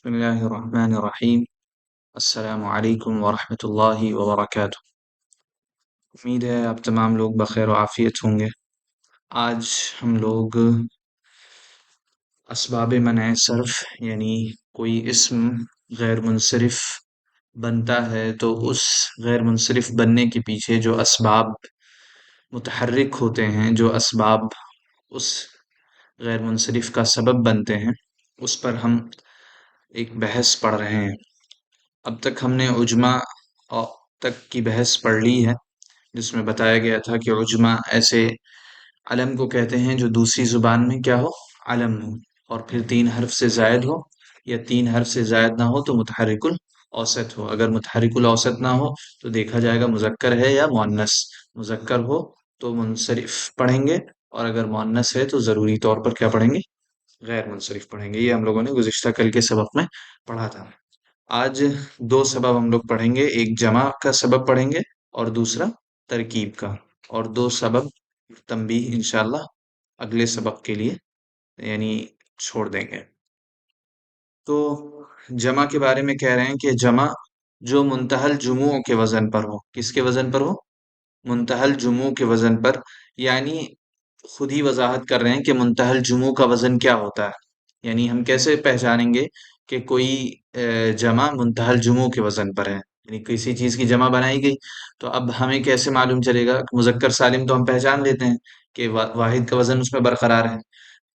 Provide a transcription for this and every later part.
بسم الله الرحمن الرحیم السلام علیکم ورحمۃ اللہ وبرکاتہ۔ امید ہے آپ تمام لوگ بخیر و عافیت ہوں گے۔ آج ہم لوگ اسباب منع صرف یعنی کوئی اسم غیر منصرف بنتا ہے تو اس غیر منصرف بننے کے پیچھے جو اسباب متحرک ہوتے ہیں، جو اسباب اس غیر منصرف کا سبب بنتے ہیں، اس پر ہم ایک بحث پڑھ رہے ہیں۔ اب تک ہم نے عجمہ تک کی بحث پڑھ لی ہے، جس میں بتایا گیا تھا کہ عجمہ ایسے علم کو کہتے ہیں جو دوسری زبان میں کیا ہو، علم ہو، اور پھر 3 حرف سے زائد ہو، یا 3 حرف سے زائد نہ ہو تو متحرک الاوسط ہو۔ اگر متحرک الاوسط نہ ہو تو دیکھا جائے گا مذکر ہے یا مؤنث۔ مذکر ہو تو منصرف پڑھیں گے، اور اگر مؤنث ہے تو ضروری طور پر کیا پڑھیں گے، غیر منصرف پڑھیں گے۔ یہ ہم لوگوں نے گزشتہ کل کے سبق میں پڑھا تھا۔ آج 2 سبب ہم لوگ پڑھیں گے، ایک جمع کا سبب پڑھیں گے اور دوسرا ترکیب کا، اور 2 سبب تنبیہ انشاءاللہ اگلے سبق کے لیے یعنی چھوڑ دیں گے۔ تو جمع کے بارے میں کہہ رہے ہیں کہ جمع جو منتہی الجموع کے وزن پر ہو۔ کس کے وزن پر ہو؟ منتہی الجموع کے وزن پر، یعنی خود ہی وضاحت کر رہے ہیں کہ منتہی الجموع کا وزن کیا ہوتا ہے، یعنی ہم کیسے پہچانیں گے کہ کوئی جمع منتہی الجموع کے وزن پر ہے، یعنی کسی چیز کی جمع بنائی گئی تو اب ہمیں کیسے معلوم چلے گا؟ مذکر سالم تو ہم پہچان لیتے ہیں کہ واحد کا وزن اس میں برقرار ہے،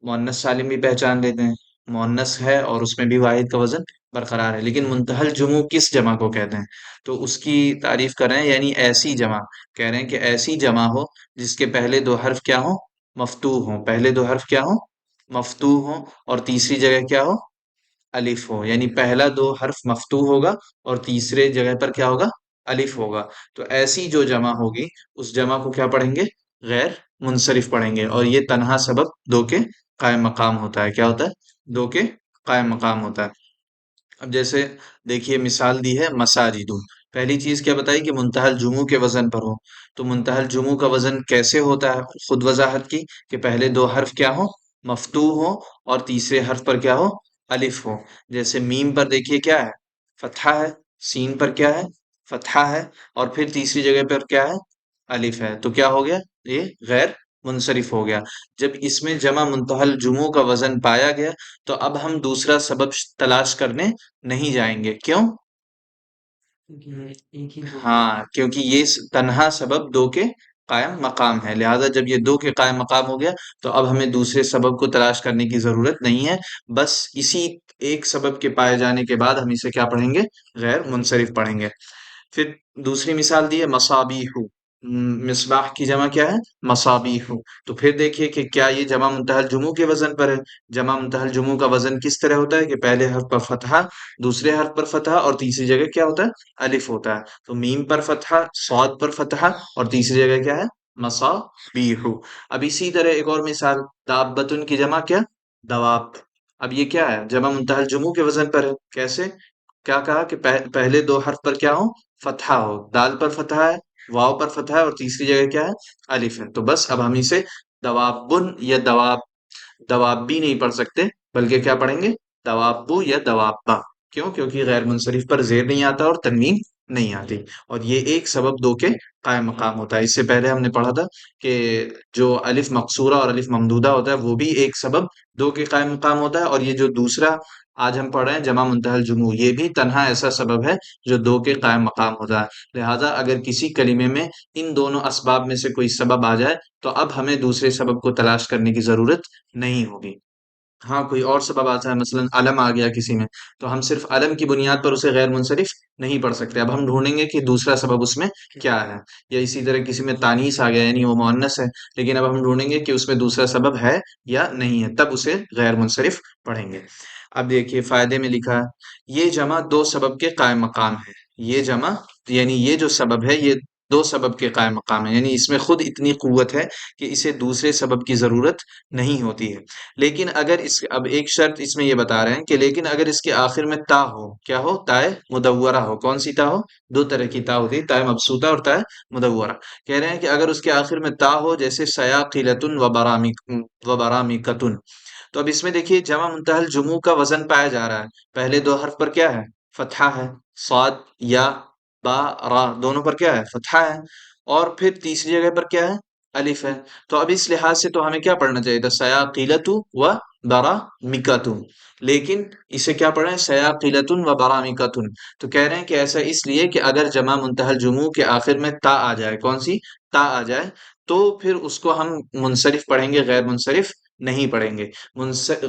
مؤنث سالم بھی پہچان لیتے ہیں، مؤنث ہے اور اس میں بھی واحد کا وزن برقرار ہے، لیکن منتہی الجموع کس جمع کو کہتے ہیں؟ تو اس کی تعریف کر رہے ہیں، یعنی ایسی جمع کہہ رہے ہیں کہ ایسی جمع ہو جس کے پہلے 2 حرف کیا ہوں، مفتوح ہوں، پہلے 2 حرف کیا ہوں، مفتوح ہوں، اور تیسری جگہ کیا ہو، الف ہو، یعنی پہلا 2 حرف مفتوح ہوگا اور تیسرے جگہ پر کیا ہوگا، الف ہوگا۔ تو ایسی جو جمع ہوگی اس جمع کو کیا پڑھیں گے، غیر منصرف پڑھیں گے، اور یہ تنہا سبب 2 کے قائم مقام ہوتا ہے۔ کیا ہوتا ہے؟ 2 کے قائم مقام ہوتا ہے۔ اب جیسے دیکھیے مثال دی ہے مساجد، پہلی چیز کیا بتائی کہ منتہی الجموع کے وزن پر ہو، تو منتہی الجموع کا وزن کیسے ہوتا ہے، خود وضاحت کی کہ پہلے 2 حرف کیا ہو، مفتوح ہو، اور تیسرے حرف پر کیا ہو، الف ہو۔ جیسے میم پر دیکھیے کیا ہے، فتحہ ہے، سین پر کیا ہے، فتحہ ہے، اور پھر تیسری جگہ پر کیا ہے، الف ہے، تو کیا ہو گیا، یہ غیر منصرف ہو گیا۔ جب اس میں جمع منتہی الجموع کا وزن پایا گیا تو اب ہم دوسرا سبب تلاش کرنے نہیں جائیں گے۔ کیوں؟ ہاں، کیونکہ یہ تنہا سبب 2 کے قائم مقام ہے، لہذا جب یہ 2 کے قائم مقام ہو گیا تو اب ہمیں دوسرے سبب کو تلاش کرنے کی ضرورت نہیں ہے، بس اسی ایک سبب کے پائے جانے کے بعد ہم اسے کیا پڑھیں گے، غیر منصرف پڑھیں گے۔ پھر دوسری مثال دی ہے مصابیح، مصباح کی جمع کیا ہے، مصابیح، تو پھر دیکھیے کہ کیا یہ جمع منتہی الجموع کے وزن پر ہے۔ جمع منتہی الجموع کا وزن کس طرح ہوتا ہے کہ پہلے حرف پر فتحہ، دوسرے حرف پر فتحہ، اور تیسری جگہ کیا ہوتا ہے، الف ہوتا ہے، تو میم پر فتحہ، صاد پر فتحہ، اور تیسری جگہ کیا ہے، مصابیح۔ اب اسی طرح ایک اور مثال، دابۃ کی جمع کیا، دواب، اب یہ کیا ہے، جمع منتہی الجموع کے وزن پر ہے۔ کیسے؟ کیا کہا کہ پہلے 2 حرف پر کیا ہو، فتحہ ہو، دال پر فتحہ ہے، واو پر فتحہ ہے، اور تیسری جگہ کیا ہے، الف ہے، تو بس اب ہم اسے دوابن یا دواب بھی نہیں پڑھ سکتے، بلکہ کیا پڑھیں گے، دوابو یا دوابا۔ کیوں؟ کیونکہ غیر منصرف پر زیر نہیں آتا اور تنوین نہیں آتی، اور یہ ایک سبب 2 کے قائم مقام ہوتا ہے۔ اس سے پہلے ہم نے پڑھا تھا کہ جو الف مقصورہ اور الف ممدودہ ہوتا ہے وہ بھی ایک سبب 2 کے قائم مقام ہوتا ہے، اور یہ جو دوسرا آج ہم پڑھ رہے ہیں جمع منتہی الجموع، یہ بھی تنہا ایسا سبب ہے جو 2 کے قائم مقام ہوتا ہے۔ لہٰذا اگر کسی کلمے میں ان دونوں اسباب میں سے کوئی سبب آ جائے تو اب ہمیں دوسرے سبب کو تلاش کرنے کی ضرورت نہیں ہوگی۔ ہاں، کوئی اور سبب آتا ہے، مثلا علم آ گیا کسی میں، تو ہم صرف علم کی بنیاد پر اسے غیر منصرف نہیں پڑھ سکتے، اب ہم ڈھونڈیں گے کہ دوسرا سبب اس میں کیا ہے۔ یا اسی طرح کسی میں تانیث آ گیا، یعنی وہ مؤنث ہے، لیکن اب ہم ڈھونڈیں گے کہ اس میں دوسرا سبب ہے یا نہیں ہے، تب اسے غیر منصرف پڑھیں گے۔ اب دیکھیے فائدے میں لکھا ہے، یہ جمع 2 سبب کے قائم مقام ہے۔ یہ جمع یعنی یہ جو سبب ہے یہ 2 سبب کے قائم مقام ہے، یعنی اس میں خود اتنی قوت ہے کہ اسے دوسرے سبب کی ضرورت نہیں ہوتی ہے۔ لیکن اگر اب ایک شرط اس میں یہ بتا رہے ہیں کہ لیکن اگر اس کے آخر میں تا ہو، کیا ہو، تائے مدورہ ہو۔ کون سی تا ہو؟ 2 طرح کی تا ہوتی ہے، تائے مبسوطہ اور تائے مدورہ۔ کہہ رہے ہیں کہ اگر اس کے آخر میں تا ہو، جیسے سیاقلۃ و برامیکۃ، تو اب اس میں دیکھیے جمع منتہی الجموع کا وزن پایا جا رہا ہے، پہلے دو حرف پر کیا ہے؟ فتحہ ہے، صاد یا با را دونوں پر کیا ہے؟ فتحہ ہے، اور پھر تیسری جگہ پر کیا ہے؟ الف ہے۔ تو اب اس لحاظ سے تو ہمیں کیا پڑھنا چاہیے تھا؟ سیاقیلۃ و برامکۃ، لیکن اسے کیا پڑھا ہے؟ سیاقیلۃ و برامکۃ۔ تو کہہ رہے ہیں کہ ایسا اس لیے کہ اگر جمع منتہی الجموع کے آخر میں تا آ جائے، کون سی؟ تا آ جائے، تو پھر اس کو ہم منصرف پڑھیں گے، غیر منصرف نہیں پڑھیں گے۔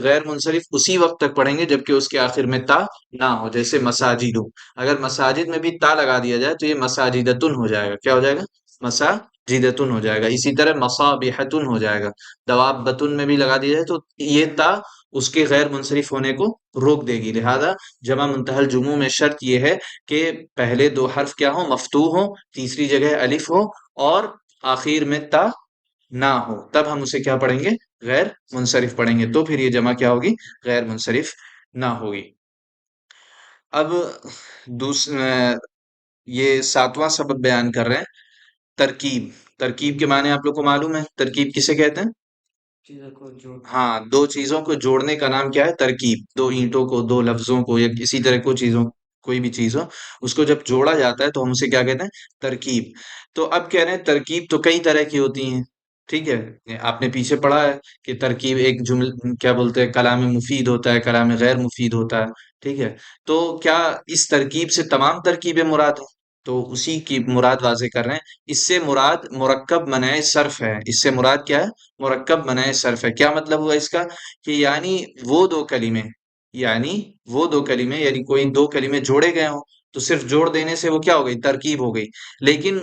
غیر منصرف اسی وقت تک پڑھیں گے جبکہ اس کے آخر میں تا نہ ہو، جیسے مساجد، اگر مساجد میں بھی تا لگا دیا جائے تو یہ مساجدتن ہو جائے گا، کیا ہو جائے گا؟ مساجدتن ہو جائے گا۔ اسی طرح مصابیحتن ہو جائے گا، دوابتن میں بھی لگا دیا جائے تو یہ تا اس کے غیر منصرف ہونے کو روک دے گی۔ لہذا جمع منتہی الجموع میں شرط یہ ہے کہ پہلے دو حرف کیا ہوں؟ مفتوح ہوں، تیسری جگہ الف ہو، اور آخر میں تا نہ ہو، تب ہم اسے کیا پڑھیں گے؟ غیر منصرف پڑھیں گے، تو پھر یہ جمع کیا ہوگی؟ غیر منصرف نہ ہوگی۔ اب یہ ساتواں سبب بیان کر رہے ہیں، ترکیب۔ ترکیب کے معنی آپ لوگ کو معلوم ہے، ترکیب کسے کہتے ہیں؟ ہاں، دو چیزوں کو جوڑنے کا نام کیا ہے؟ ترکیب۔ دو اینٹوں کو، دو لفظوں کو، یا کسی طرح کو چیزوں، کوئی بھی چیز ہو، اس کو جب جوڑا جاتا ہے تو ہم اسے کیا کہتے ہیں؟ ترکیب۔ تو اب کہہ رہے ہیں ترکیب تو کئی طرح کی ہوتی ہیں، ٹھیک ہے؟ آپ نے پیچھے پڑھا ہے کہ ترکیب ایک جمل کیا بولتے ہیں؟ کلام مفید ہوتا ہے، کلام غیر مفید ہوتا ہے، ٹھیک ہے؟ تو کیا اس ترکیب سے تمام ترکیبیں مراد ہیں؟ تو اسی کی مراد واضح کر رہے ہیں، اس سے مراد مرکب منع صرف ہے۔ اس سے مراد کیا ہے؟ مرکب منع صرف ہے۔ کیا مطلب ہوا اس کا؟ کہ یعنی وہ دو کلمے، یعنی وہ دو کلمے، یعنی کوئی دو کلمے جوڑے گئے ہوں تو صرف جوڑ دینے سے وہ کیا ہو گئی؟ ترکیب ہو گئی، لیکن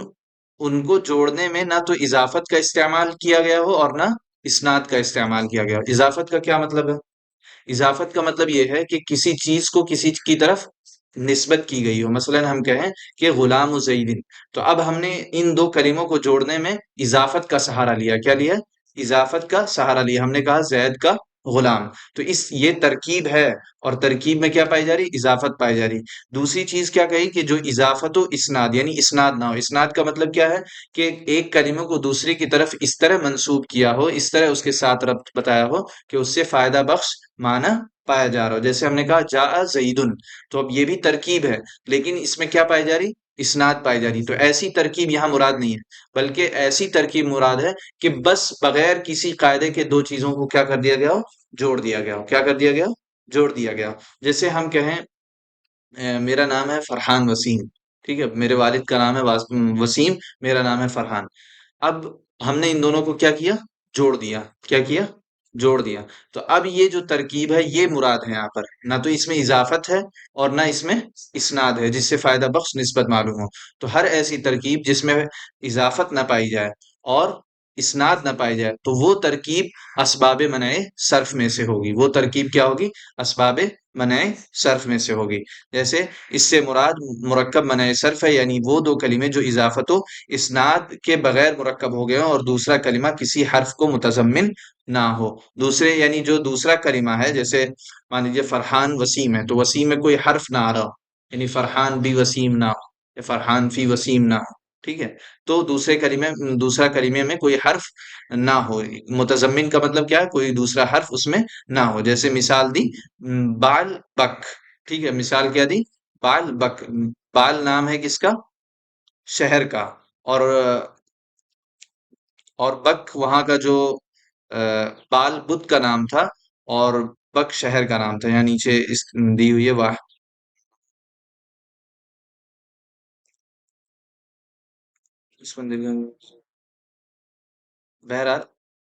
ان کو جوڑنے میں نہ تو اضافت کا استعمال کیا گیا ہو اور نہ اسناد کا استعمال کیا گیا ہو۔ اضافت کا کیا مطلب ہے؟ اضافت کا مطلب یہ ہے کہ کسی چیز کو کسی کی طرف نسبت کی گئی ہو، مثلا ہم کہیں کہ غلام زید، تو اب ہم نے ان دو کلموں کو جوڑنے میں اضافت کا سہارا لیا۔ کیا لیا؟ اضافت کا سہارا لیا، ہم نے کہا زید کا غلام، تو یہ ترکیب ہے، اور ترکیب میں کیا پائی جا رہی؟ اضافت پائی جا رہی۔ دوسری چیز کیا کہی؟ کہ جو اضافت و اسناد، یعنی اسناد نہ ہو۔ اسناد کا مطلب کیا ہے؟ کہ ایک کلمے کو دوسرے کی طرف اس طرح منسوب کیا ہو، اس طرح اس کے ساتھ ربط بتایا ہو کہ اس سے فائدہ بخش معنی پایا جا رہا ہو۔ جیسے ہم نے کہا جاء زیدن، تو اب یہ بھی ترکیب ہے، لیکن اس میں کیا پائی جا رہی؟ اسناد پائی جا رہی۔ تو ایسی ترکیب یہاں مراد نہیں ہے، بلکہ ایسی ترکیب مراد ہے کہ بس بغیر کسی قاعدے کے دو چیزوں کو کیا کر دیا گیا ہو؟ جوڑ دیا گیا ہو۔ کیا کر دیا گیا ہو؟ جوڑ دیا گیا ہو۔ جیسے ہم کہیں میرا نام ہے فرحان وسیم، ٹھیک ہے؟ میرے والد کا نام ہے وسیم، میرا نام ہے فرحان۔ اب ہم نے ان دونوں کو کیا کیا؟ جوڑ دیا۔ کیا کیا؟ جوڑ دیا۔ تو اب یہ جو ترکیب ہے یہ مراد ہے یہاں پر، نہ تو اس میں اضافت ہے اور نہ اس میں اسناد ہے جس سے فائدہ بخش نسبت معلوم ہو۔ تو ہر ایسی ترکیب جس میں اضافت نہ پائی جائے اور اسناد نہ پائی جائے تو وہ ترکیب اسباب منع صرف میں سے ہوگی۔ وہ ترکیب کیا ہوگی؟ اسباب منع صرف میں سے ہوگی۔ جیسے اس سے مراد مرکب منع صرف ہے، یعنی وہ دو کلمے جو اضافت و اسناد کے بغیر مرکب ہو گئے ہوں اور دوسرا کلمہ کسی حرف کو متضمن نہ ہو۔ دوسرے یعنی جو دوسرا کلمہ ہے، جیسے مان لیجیے فرحان وسیم ہے، تو وسیم میں کوئی حرف نہ آ رہا ہو، یعنی فرحان بھی وسیم نہ ہو یا فرحان فی وسیم نہ ہو، ٹھیک ہے؟ تو دوسرا کلمے میں کوئی حرف نہ ہو۔ متضمن کا مطلب کیا ہے؟ کوئی دوسرا حرف اس میں نہ ہو۔ جیسے مثال دی بال بک، ٹھیک ہے؟ مثال کیا دی؟ بال بک۔ بال نام ہے کس کا؟ شہر کا، اور بک وہاں کا جو بال بدھ کا نام تھا، اور بک شہر کا نام تھا۔ یہاں نیچے دی ہوئی ہے واہ، اس بندے کا بہرحال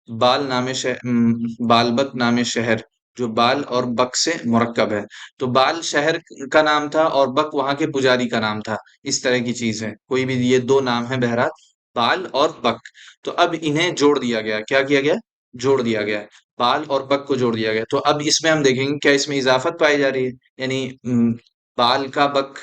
بال بک نام شہر جو بال اور بک سے مرکب ہے، تو بال شہر کا نام تھا اور بک وہاں کے پجاری کا نام تھا، اس طرح کی چیز ہے۔ کوئی بھی یہ دو نام ہے بہرحال، بال اور بک، تو اب انہیں جوڑ دیا گیا۔ کیا کیا گیا؟ جوڑ دیا گیا، بال اور بک کو جوڑ دیا گیا۔ تو اب اس میں ہم دیکھیں گے کیا اس میں اضافت پائی جا رہی ہے؟ یعنی بال کا بک،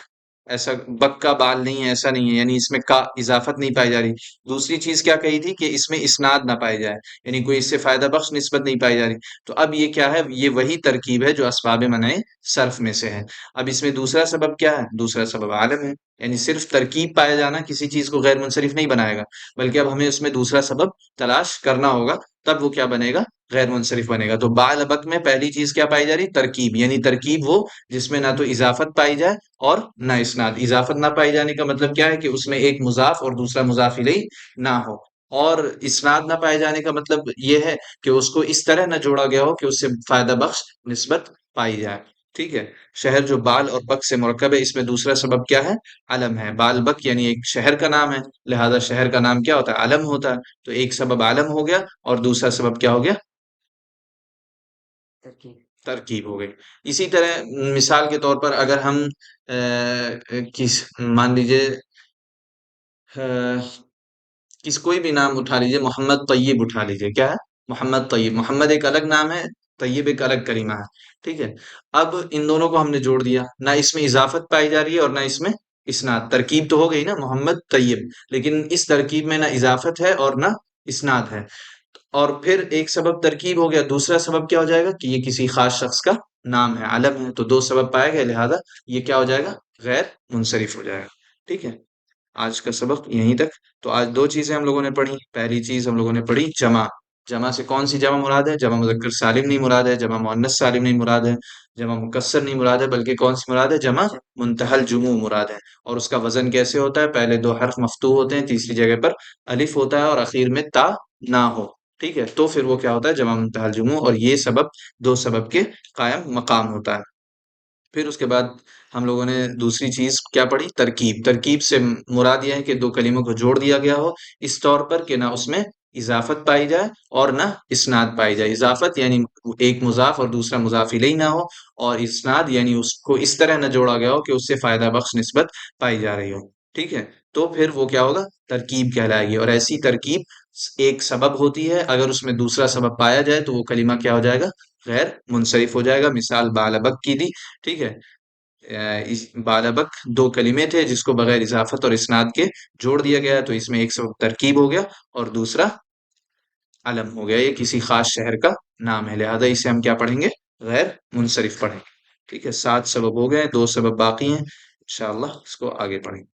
ایسا بک کا بال نہیں ہے، ایسا نہیں ہے، یعنی اس میں کا اضافت نہیں پائی جا رہی۔ دوسری چیز کیا کہی تھی؟ کہ اس میں اسناد نہ پائی جائے، یعنی کوئی اس سے فائدہ بخش نسبت نہیں پائی جا رہی۔ تو اب یہ کیا ہے؟ یہ وہی ترکیب ہے جو اسباب منع صرف میں سے ہے۔ اب اس میں دوسرا سبب کیا ہے؟ دوسرا سبب عالم ہے، یعنی صرف ترکیب پایا جانا کسی چیز کو غیر منصرف نہیں بنائے گا، بلکہ اب ہمیں اس میں دوسرا سبب تلاش کرنا ہوگا، تب وہ کیا بنے گا؟ غیر منصرف بنے گا۔ تو بعلبک میں پہلی چیز کیا پائی جا رہی؟ ترکیب، یعنی ترکیب وہ جس میں نہ تو اضافت پائی جائے اور نہ اسناد۔ اضافت نہ پائی جانے کا مطلب کیا ہے کہ اس میں ایک مضاف اور دوسرا مضاف الیہ نہ ہو، اور اسناد نہ پائے جانے کا مطلب یہ ہے کہ اس کو اس طرح نہ جوڑا گیا ہو کہ اس سے فائدہ بخش نسبت پائی جائے۔ ٹھیک ہے، شہر جو بال اور بک سے مرکب ہے، اس میں دوسرا سبب کیا ہے؟ علم ہے۔ بال بک یعنی ایک شہر کا نام ہے، لہذا شہر کا نام کیا ہوتا ہے؟ علم ہوتا ہے۔ تو ایک سبب علم ہو گیا اور دوسرا سبب کیا ہو گیا؟ ترکیب ہو گئی۔ اسی طرح مثال کے طور پر اگر ہم کس مان لیجئے کوئی بھی نام اٹھا لیجئے، محمد طیب اٹھا لیجئے، کیا ہے؟ محمد طیب۔ محمد ایک الگ نام ہے، طیب ایک الگ کلمہ ہے، ٹھیک ہے؟ اب ان دونوں کو ہم نے جوڑ دیا، نہ اس میں اضافت پائی جا رہی ہے اور نہ اس میں اسناد۔ ترکیب تو ہو گئی نا محمد طیب، لیکن اس ترکیب میں نہ اضافت ہے اور نہ اسناد ہے۔ اور پھر ایک سبب ترکیب ہو گیا، دوسرا سبب کیا ہو جائے گا کہ یہ کسی خاص شخص کا نام ہے، علم ہے۔ تو دو سبب پائے گئے، لہذا یہ کیا ہو جائے گا؟ غیر منصرف ہو جائے گا۔ ٹھیک ہے، آج کا سبق یہیں تک۔ تو آج دو چیزیں ہم لوگوں نے پڑھی۔ پہلی چیز ہم لوگوں نے پڑھی جمع۔ جمع سے کون سی جمع مراد ہے؟ جمع مذکر سالم نہیں مراد ہے، جمع مؤنث سالم نہیں مراد ہے، جمع مکسر نہیں مراد ہے، بلکہ کون سی مراد ہے؟ جمع منتہی الجموع مراد ہے۔ اور اس کا وزن کیسے ہوتا ہے؟ پہلے دو حرف مفتوح ہوتے ہیں، تیسری جگہ پر الف ہوتا ہے اور اخیر میں تا نہ ہو، ٹھیک ہے؟ تو پھر وہ کیا ہوتا ہے؟ جمع منتہی الجموع، اور یہ سبب دو سبب کے قائم مقام ہوتا ہے۔ پھر اس کے بعد ہم لوگوں نے دوسری چیز کیا پڑھی؟ ترکیب۔ ترکیب سے مراد یہ ہے کہ دو کلموں کو جوڑ دیا گیا ہو اس طور پر کہ نہ اس میں اضافت پائی جائے اور نہ اسناد پائی جائے۔ اضافت یعنی ایک مضاف اور دوسرا مضاف الیہ نہ ہو، اور اسناد یعنی اس کو اس طرح نہ جوڑا گیا ہو کہ اس سے فائدہ بخش نسبت پائی جا رہی ہو، ٹھیک ہے؟ تو پھر وہ کیا ہوگا؟ ترکیب کہلائے گی۔ اور ایسی ترکیب ایک سبب ہوتی ہے، اگر اس میں دوسرا سبب پایا جائے تو وہ کلمہ کیا ہو جائے گا؟ غیر منصرف ہو جائے گا۔ مثال بالبک کی دی، ٹھیک ہے؟ بالبک دو کلمے تھے جس کو بغیر اضافت اور اسناد کے جوڑ دیا گیا، تو اس میں ایک سبب ترکیب ہو گیا اور دوسرا علم ہو گیا، یہ کسی خاص شہر کا نام ہے، لہذا اسے ہم کیا پڑھیں گے؟ غیر منصرف پڑھیں گے۔ ٹھیک ہے، 7 سبب ہو گئے، 2 سبب باقی ہیں، انشاءاللہ اس کو آگے پڑھیں گے۔